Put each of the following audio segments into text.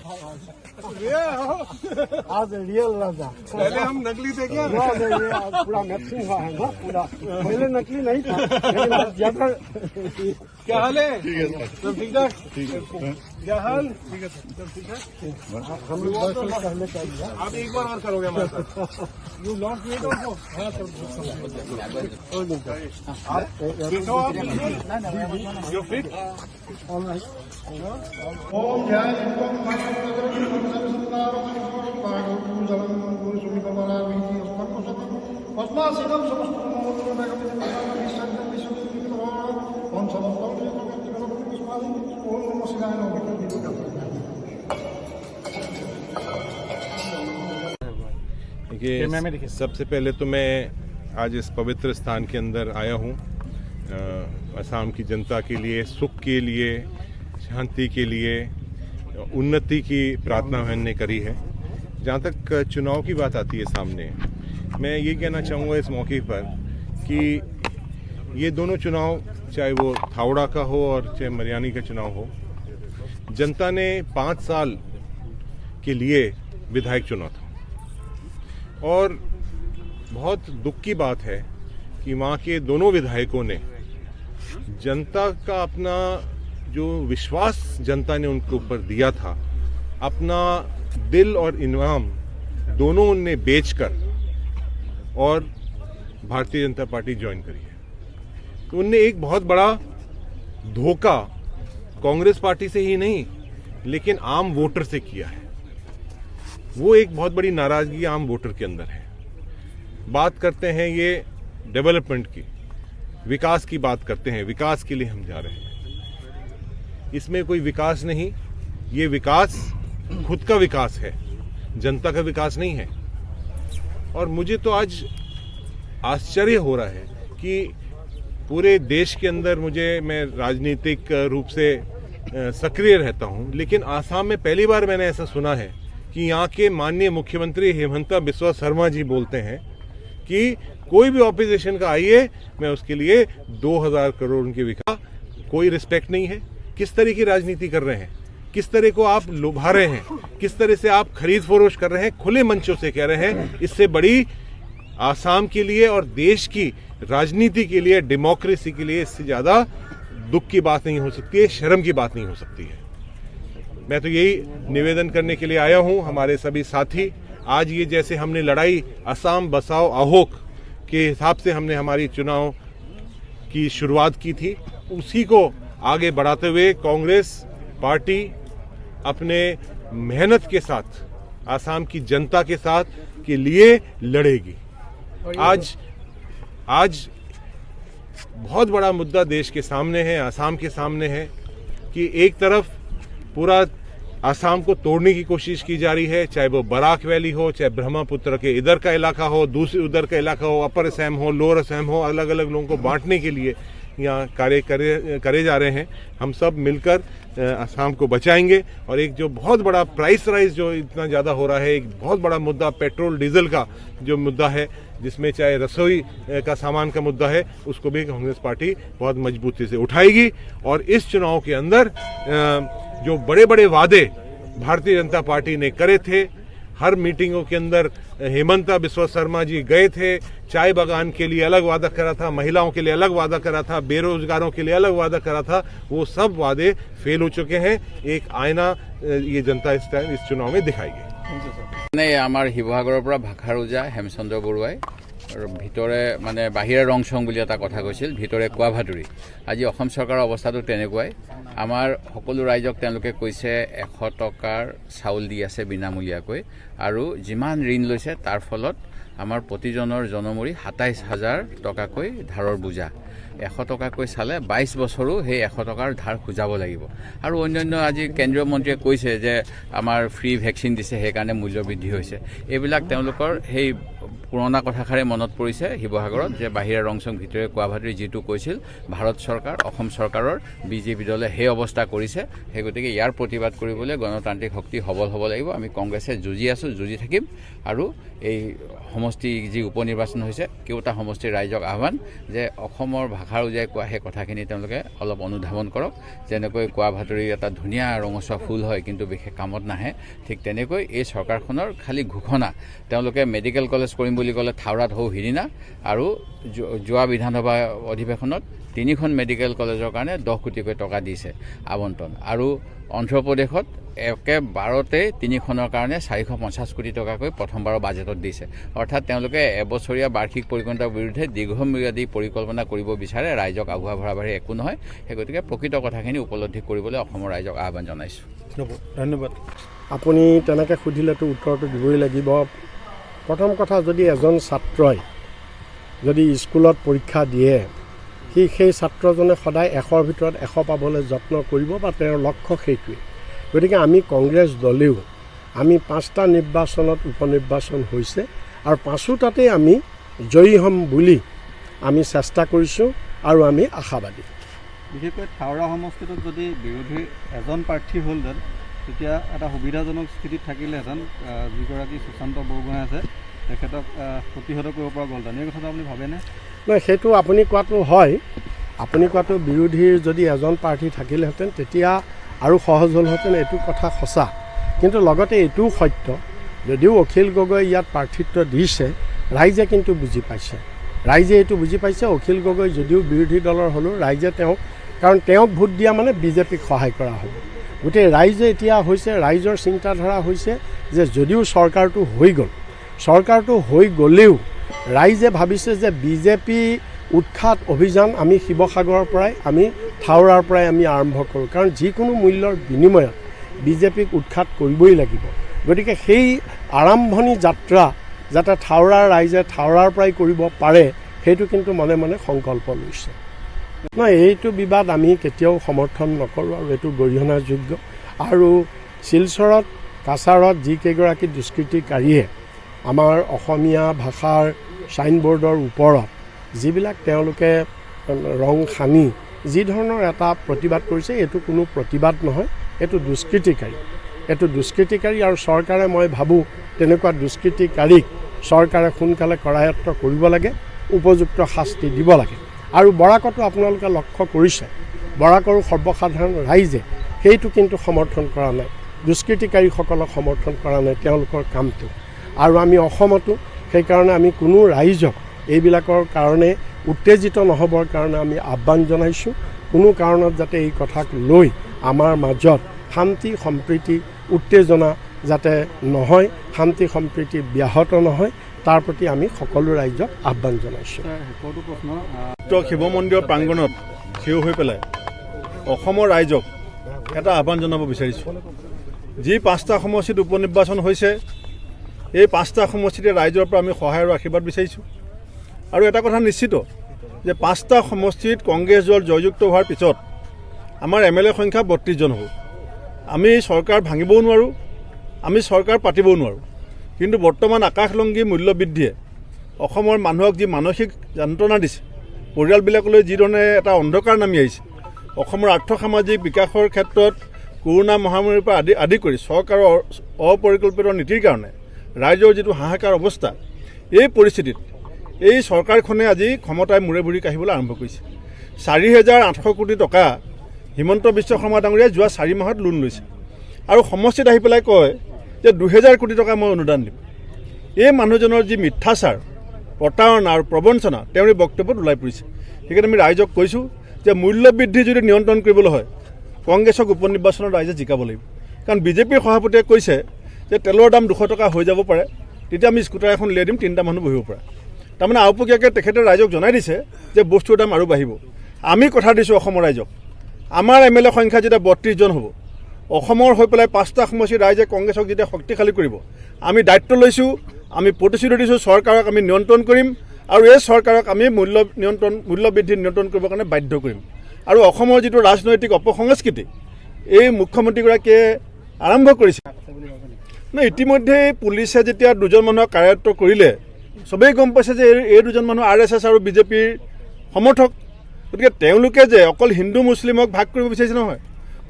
आज रियल राजा। पहले हम नकली थे क्या? ये आज पूरा मैचिंग हुआ है ना पूरा। पहले नकली नहीं था लेकिन आज ज्यादा। क्या हाल है? ठीक है सब ठीक ठाक। ठीक है क्या हाल? ठीक है सब ठीक है। हम लोग पहले कर दिया। आप एक बार और करोगे हमारे साथ। You launch wait also. हाँ सर आप फिट हो? आप यू फिट? ओम ध्यान चित्तम जलम गुरु सुमितमला विधि पद्मासीनम समस्त ओम समस्तम ओम नमः शिवाय देखिए सबसे पहले तो मैं आज इस पवित्र स्थान के अंदर आया हूँ असम की जनता के लिए, सुख के लिए, शांति के लिए, उन्नति की प्रार्थना मैंने करी है। जहाँ तक चुनाव की बात आती है सामने, मैं ये कहना चाहूँगा इस मौके पर कि ये दोनों चुनाव, चाहे वो थावड़ा का हो और चाहे मरियानी का चुनाव हो, जनता ने 5 साल के लिए विधायक चुना था। और बहुत दुख की बात है कि वहाँ के दोनों विधायकों ने जनता का अपना जो विश्वास जनता ने उनके ऊपर दिया था, अपना दिल और इनाम दोनों उनने बेचकर और भारतीय जनता पार्टी ज्वाइन करी है। तो उनने एक बहुत बड़ा धोखा कांग्रेस पार्टी से ही नहीं लेकिन आम वोटर से किया है। वो एक बहुत बड़ी नाराजगी आम वोटर के अंदर है। बात करते हैं ये डेवलपमेंट की, विकास की बात करते हैं, विकास के लिए हम जा रहे हैं। इसमें कोई विकास नहीं, ये विकास खुद का विकास है, जनता का विकास नहीं है। और मुझे तो आज आश्चर्य हो रहा है कि पूरे देश के अंदर मैं राजनीतिक रूप से सक्रिय रहता हूं, लेकिन आसाम में पहली बार मैंने ऐसा सुना है कि यहाँ के माननीय मुख्यमंत्री हेमंता बिस्वा शर्मा जी बोलते हैं कि कोई भी ऑपोजिशन का आइए, मैं उसके लिए 2000 करोड़ उनके विकास। कोई रिस्पेक्ट नहीं है। किस तरह की राजनीति कर रहे हैं, किस तरह को आप लुभा रहे हैं, किस तरह से आप खरीद फरोश कर रहे हैं, खुले मंचों से कह रहे हैं। इससे बड़ी आसाम के लिए और देश की राजनीति के लिए, डेमोक्रेसी के लिए इससे ज्यादा दुख की बात नहीं हो सकती है, शर्म की बात नहीं हो सकती है। मैं तो यही निवेदन करने के लिए आया हूं, हमारे सभी साथी आज ये जैसे हमने लड़ाई असम बसाओ आहोक के हिसाब से हमने हमारी चुनाव की शुरुआत की थी, उसी को आगे बढ़ाते हुए कांग्रेस पार्टी अपने मेहनत के साथ असम की जनता के साथ के लिए लड़ेगी। आज बहुत बड़ा मुद्दा देश के सामने है, असम के सामने है कि एक तरफ पूरा असम को तोड़ने की कोशिश की जा रही है, चाहे वो बराक वैली हो, चाहे ब्रह्मपुत्र के इधर का इलाका हो, दूसरी उधर का इलाका हो, अपर असम हो, लोअर असम हो, अलग अलग लोगों को बांटने के लिए यहाँ कार्य करे जा रहे हैं। हम सब मिलकर असम को बचाएंगे। और एक जो बहुत बड़ा प्राइस राइज जो इतना ज़्यादा हो रहा है, एक बहुत बड़ा मुद्दा पेट्रोल डीजल का जो मुद्दा है, जिसमें चाहे रसोई का सामान का मुद्दा है, उसको भी कांग्रेस पार्टी बहुत मजबूती से उठाएगी। और इस चुनाव के अंदर जो बड़े बड़े वादे भारतीय जनता पार्टी ने करे थे, हर मीटिंगों के अंदर हेमंता बिस्वा शर्मा जी गए थे, चाय बागान के लिए अलग वादा करा था, महिलाओं के लिए अलग वादा करा था, बेरोजगारों के लिए अलग वादा करा था, वो सब वादे फेल हो चुके हैं। एक आईना ये जनता इस चुनाव में दिखाएगी। आमार शिवसागৰৰ পৰা ভাষাৰুজা হেমচন্দ্ৰ বৰুৱাই আৰু ভিতৰে মানে বাহিৰে ৰং চং বুলি এটা কথা কৈছিল, ভিতৰে কোৱা ভাতুৰি। আজি অসম চৰকাৰৰ অৱস্থাটো তেনেকুৱাই। আমাৰ সকলো ৰাইজক তেওঁলোকে কৈছে 100 টকাৰ চাউল দি আছে বিনামূলীয়াকৈ, আৰু যিমান ঋণ লৈছে তাৰ ফলত আমাৰ প্ৰতিজনৰ জনমূৰি 27,000 টকাকৈ ধাৰৰ বোজা। 100 টকাকৈ চালে 22 বছৰো সেই 100 টকাৰ ধাৰ খুজাব লাগিব। আৰু অন্যান্য আজি কেন্দ্ৰীয় মন্ত্ৰীয়ে কৈছে যে আমাৰ ফ্ৰী ভেকচিন দিছে, সেইকাৰণে মূল্য বৃদ্ধি হৈছে। এইবিলাক তেওঁলোকৰ সেই পুৰণা কথাষাৰে মনত পৰিছে শিৱসাগৰত যে বাহিৰা ৰং চং ভিতৰে কোৱা ভাতৰি যিটো কৈছিল ভাৰত চৰকাৰ অসম চৰকাৰৰ বিজেপি দলে সেই অৱস্থা কৰিছে সেই গতিকে ইয়াৰ প্ৰতিবাদ কৰিবলৈ গণতান্ত্ৰিক শক্তি সবল হ'ব লাগিব আমি কংগ্ৰেছে যুঁজি আছোঁ যুঁজি থাকিম আৰু এই সমষ্টি যি উপ নিৰ্বাচন হৈছে কেওটা সমষ্টিৰ ৰাইজক আহ্বান যে অসমৰ ভাষাৰ উজাই কোৱা সেই কথাখিনি তেওঁলোকে অলপ অনুধাৱন কৰক যেনেকৈ কোৱা ভাতৰিৰ এটা ধুনীয়া ৰঙচুৱা ফুল হয় কিন্তু বিশেষ কামত নাহে ঠিক তেনেকৈ এই চৰকাৰখনৰ খালি ঘোষণা তেওঁলোকে মেডিকেল কলেজ কৰিম বুলি ক'লে থাওৰাত হৌ সিদিনা আৰু যোৱা বিধানসভা অধিৱেশনত 3খন মেডিকেল কলেজৰ কাৰণে 10 কোটিকৈ টকা দিছে আবণ্টন আৰু অন্ধ্ৰপ্ৰদেশত একেবাৰতে 3খনৰ কাৰণে 450 কোটি টকাকৈ প্ৰথমবাৰৰ বাজেটত দিছে অৰ্থাৎ তেওঁলোকে এবছৰীয়া বাৰ্ষিক পৰিকল্পনাৰ বিৰুদ্ধে দীৰ্ঘম্যাদী পৰিকল্পনা কৰিব বিচাৰে ৰাইজক আগুৱা ভৰাবাৰে একো নহয় সেই গতিকে প্ৰকৃত কথাখিনি উপলব্ধি কৰিবলৈ অসমৰ ৰাইজক আহ্বান জনাইছোঁ ধন্যবাদ আপুনি তেনেকৈ সুধিলেতো উত্তৰটো দিবই লাগিব প্ৰথম কথা যদি এজন ছাত্ৰই যদি স্কুলত পৰীক্ষা দিয়ে সেই ছাত্ৰজনে সদায় 100ৰ ভিতৰত 100 পাবলৈ যত্ন কৰিব বা তেওঁৰ লক্ষ্য সেইটোৱেই গতিকে আমি কংগ্ৰেছ দলেও আমি 5টা নিৰ্বাচনত উপনিৰ্বাচন হৈছে আৰু 5টাতে আমি জয়ী হ'ম বুলি আমি চেষ্টা কৰিছোঁ আৰু আমি আশাবাদী বিশেষকৈ থাওৰা সমষ্টিটোত যদি বিৰোধী এজন প্ৰাৰ্থী হ'লহেঁতেন তেতিয়া এটা সুবিধাজনক স্থিতিত থাকিলেহেঁতেন যিগৰাকী সুশান্ত বৰগোহাঁই আছে তেখেতক প্ৰতিহত কৰিব পৰা গ'লহেঁতেন এই কথাটো আপুনি ভাবেনে নহয় সেইটো আপুনি কোৱাটো হয় আপুনি কোৱাটো বিৰোধীৰ যদি এজন প্ৰাৰ্থী থাকিলেহেঁতেন তেতিয়া আৰু সহজ হ'লহেঁতেন এইটো কথা সঁচা কিন্তু লগতে এইটোও সত্য যদিও অখিল গগৈ ইয়াত প্ৰাৰ্থিত্ব দিছে ৰাইজে কিন্তু বুজি পাইছে ৰাইজে এইটো বুজি পাইছে অখিল গগৈ যদিও বিৰোধী দলৰ হ'লেও ৰাইজে কাৰণ তেওঁক ভোট দিয়া মানে বিজেপিক সহায় কৰা হ'ব গোটেই ৰাইজে এতিয়া হৈছে ৰাইজৰ চিন্তাধাৰা হৈছে যে যদিও চৰকাৰটো হৈ গ'লেও ৰাইজে ভাবিছে যে বিজেপি উৎখাত অভিযান আমি শিৱসাগৰৰ পৰাই আমি থাওৰাৰ পৰাই আমি আৰম্ভ কৰোঁ কাৰণ যিকোনো মূল্যৰ বিনিময়ত বিজেপিক উৎখাত কৰিবই লাগিব গতিকে সেই আৰম্ভণি যাত্ৰা যাতে থাওৰাৰ ৰাইজে থাওৰাৰ পৰাই কৰিব পাৰে সেইটো কিন্তু মনে মনে সংকল্প লৈছে নহয় এইটো বিবাদ আমি কেতিয়াও সমৰ্থন নকৰোঁ আৰু এইটো গৰিহণাযোগ্য আৰু শিলচৰত কাছাৰত যিকেইগৰাকী দুষ্কৃতিকাৰীয়ে আমাৰ অসমীয়া ভাষাৰ ছাইনবোৰ্ডৰ ওপৰত যিবিলাক তেওঁলোকে ৰং সানি যি ধৰণৰ এটা প্ৰতিবাদ কৰিছে এইটো কোনো প্ৰতিবাদ নহয় এইটো দুষ্কৃতিকাৰী আৰু চৰকাৰে মই ভাবোঁ তেনেকুৱা দুষ্কৃতিকাৰীক চৰকাৰে সোনকালে কৰায়ত্ব কৰিব লাগে উপযুক্ত শাস্তি দিব লাগে আৰু বৰাকতো আপোনালোকে লক্ষ্য কৰিছে বৰাকৰ সৰ্বসাধাৰণ ৰাইজে সেইটো কিন্তু সমৰ্থন কৰা নাই দুষ্কৃতিকাৰীসকলক সমৰ্থন কৰা নাই তেওঁলোকৰ কামটো আৰু আমি অসমতো সেইকাৰণে আমি কোনো ৰাইজক এইবিলাকৰ কাৰণে উত্তেজিত নহ'বৰ কাৰণে আমি আহ্বান জনাইছোঁ কোনো কাৰণত যাতে এই কথাক লৈ আমাৰ মাজত শান্তি সম্প্ৰীতি উত্তেজনা যাতে নহয় শান্তি সম্প্ৰীতি ব্যাহত নহয় তাৰ প্ৰতি আমি সকলো ৰাইজক আহ্বান জনাইছোঁ শিৱ মন্দিৰৰ প্ৰাংগণত থিয় হৈ পেলাই অসমৰ ৰাইজক এটা আহ্বান জনাব বিচাৰিছোঁ যি 5টা সমষ্টিত উপনিৰ্বাচন হৈছে এই 5টা সমষ্টিতে ৰাইজৰ পৰা আমি সহায় আৰু আশীৰ্বাদ বিচাৰিছোঁ আৰু এটা কথা নিশ্চিত যে 5টা সমষ্টিত কংগ্ৰেছ দল জয়যুক্ত হোৱাৰ পিছত আমাৰ MLA সংখ্যা 32 জন হ'ব আমি চৰকাৰ ভাঙিবও নোৱাৰোঁ আমি চৰকাৰ পাতিবও নোৱাৰোঁ কিন্তু বৰ্তমান আকাশলংঘী মূল্য বৃদ্ধিয়ে অসমৰ মানুহক যি মানসিক যন্ত্ৰণা দিছে পৰিয়ালবিলাকলৈ যিধৰণে এটা অন্ধকাৰ নামি আহিছে অসমৰ আৰ্থ সামাজিক বিকাশৰ ক্ষেত্ৰত কৰোনা মহামাৰীৰ পৰা আদি কৰি চৰকাৰৰ অপৰিকল্পিত নীতিৰ কাৰণে ৰাইজৰ যিটো হাহাকাৰ অৱস্থা এই পৰিস্থিতিত এই চৰকাৰখনে আজি ক্ষমতাই মূৰে ভৰি কাঢ়িবলৈ আৰম্ভ কৰিছে 4,800 কোটি টকা হিমন্ত বিশ্ব শৰ্মা ডাঙৰীয়াই যোৱা 4 মাহত লোন লৈছে আৰু সমষ্টিত আহি পেলাই কয় যে 2,000 কোটি টকা মই অনুদান দিম এই মানুহজনৰ যি মিথ্যাচাৰ প্ৰতাৰণা আৰু প্ৰবঞ্চনা তেওঁৰ বক্তব্যত ওলাই পৰিছে সেইকাৰণে আমি ৰাইজক কৈছোঁ যে মূল্য বৃদ্ধি যদি নিয়ন্ত্ৰণ কৰিবলৈ হয় কংগ্ৰেছক উপনিৰ্বাচনত ৰাইজে জিকাব লাগিব কাৰণ বিজেপিৰ সভাপতিয়ে কৈছে যে তেলৰ দাম 200 টকা হৈ যাব পাৰে তেতিয়া আমি স্কুটাৰ এখন উলিয়াই দিম 3টা মানুহ বহিব পাৰে তাৰমানে আওপকীয়াকৈ তেখেতে ৰাইজক জনাই দিছে যে বস্তুৰ দাম আৰু বাঢ়িব আমি কথা দিছোঁ অসমৰ ৰাইজক আমাৰ MLA সংখ্যা যেতিয়া 32 জন হ'ব অসমৰ হৈ পেলাই 5টা সমষ্টিৰ ৰাইজে কংগ্ৰেছক যেতিয়া শক্তিশালী কৰিব আমি দায়িত্ব লৈছোঁ আমি প্ৰতিশ্ৰুতি দিছোঁ চৰকাৰক আমি নিয়ন্ত্ৰণ কৰিম আৰু এই চৰকাৰক আমি মূল্য বৃদ্ধি নিয়ন্ত্ৰণ কৰিবৰ কাৰণে বাধ্য কৰিম আৰু অসমৰ যিটো ৰাজনৈতিক অপসংস্কৃতি এই মুখ্যমন্ত্ৰীগৰাকীয়ে আৰম্ভ কৰিছে ইতিমধ্যে পুলিচে যেতিয়া 2জন মানুহক কাৰায়ত্ব কৰিলে চবেই গম পাইছে যে এই দুজন মানুহ RSS আৰু বিজেপিৰ সমৰ্থক। গতিকে তেওঁলোকে যে অকল হিন্দু মুছলিমক ভাগ কৰিব বিচাৰিছে নহয়,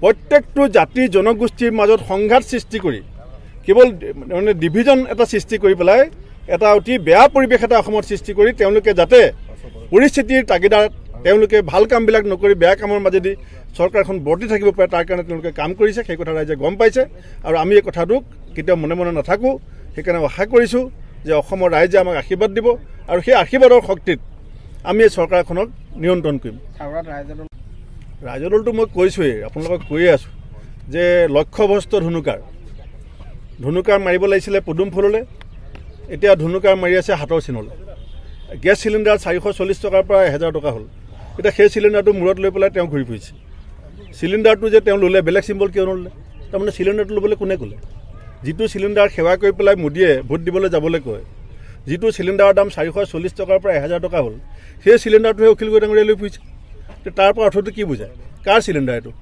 প্ৰত্যেকটো জাতি জনগোষ্ঠীৰ মাজত সংঘাত সৃষ্টি কৰি কেৱল মানে ডিভিজন এটা সৃষ্টি কৰি পেলাই এটা অতি বেয়া পৰিৱেশ এটা অসমত সৃষ্টি কৰি তেওঁলোকে যাতে পৰিস্থিতিৰ তাগিদাত তেওঁলোকে ভাল কামবিলাক নকৰি বেয়া কামৰ মাজেদি চৰকাৰখন বৰ্তি থাকিব পাৰে, তাৰ কাৰণে তেওঁলোকে কাম কৰিছে। সেই কথা ৰাইজে গম পাইছে আৰু আমি এই কথাটোক কেতিয়াও মনে মনে নাথাকোঁ। সেইকাৰণে আশা কৰিছোঁ যে অসমৰ ৰাইজে আমাক আশীৰ্বাদ দিব আৰু সেই আশীৰ্বাদৰ শক্তিত আমি এই চৰকাৰখনক নিয়ন্ত্ৰণ কৰিম। ৰাইজৰ দলটো মই কৈছোঁৱেই, আপোনালোকক কৈয়ে আছোঁ যে লক্ষ্যভ্ৰষ্ট ধুনুকাৰ মাৰিব লাগিছিলে পদুম ফুললৈ, এতিয়া ধুনুকাৰ মাৰি আছে হাতৰ চিনলৈ। গেছ চিলিণ্ডাৰ 440 টকাৰ পৰা 1000 টকা হ'ল। এতিয়া সেই চিলিণ্ডাৰটো মূৰত লৈ পেলাই তেওঁ ঘূৰি ফুৰিছে। চিলিণ্ডাৰটো যে তেওঁ ল'লে, বেলেগ চিম্বল কিয় নল'লে? তাৰমানে চিলিণ্ডাৰটো ল'বলৈ কোনে ক'লে? যিটো চিলিণ্ডাৰ সেৱা কৰি পেলাই মোদীয়ে ভোট দিবলৈ যাবলৈ কয়, যিটো চিলিণ্ডাৰৰ দাম 440 টকাৰ পৰা 1000 টকা হ'ল, সেই চিলিণ্ডাৰটোহে অখিল গগৈ ডাঙৰীয়াই লৈ ফুৰিছে। তাৰ পৰা অৰ্থটো কি বুজায়? কাৰ চিলিণ্ডাৰ এইটো?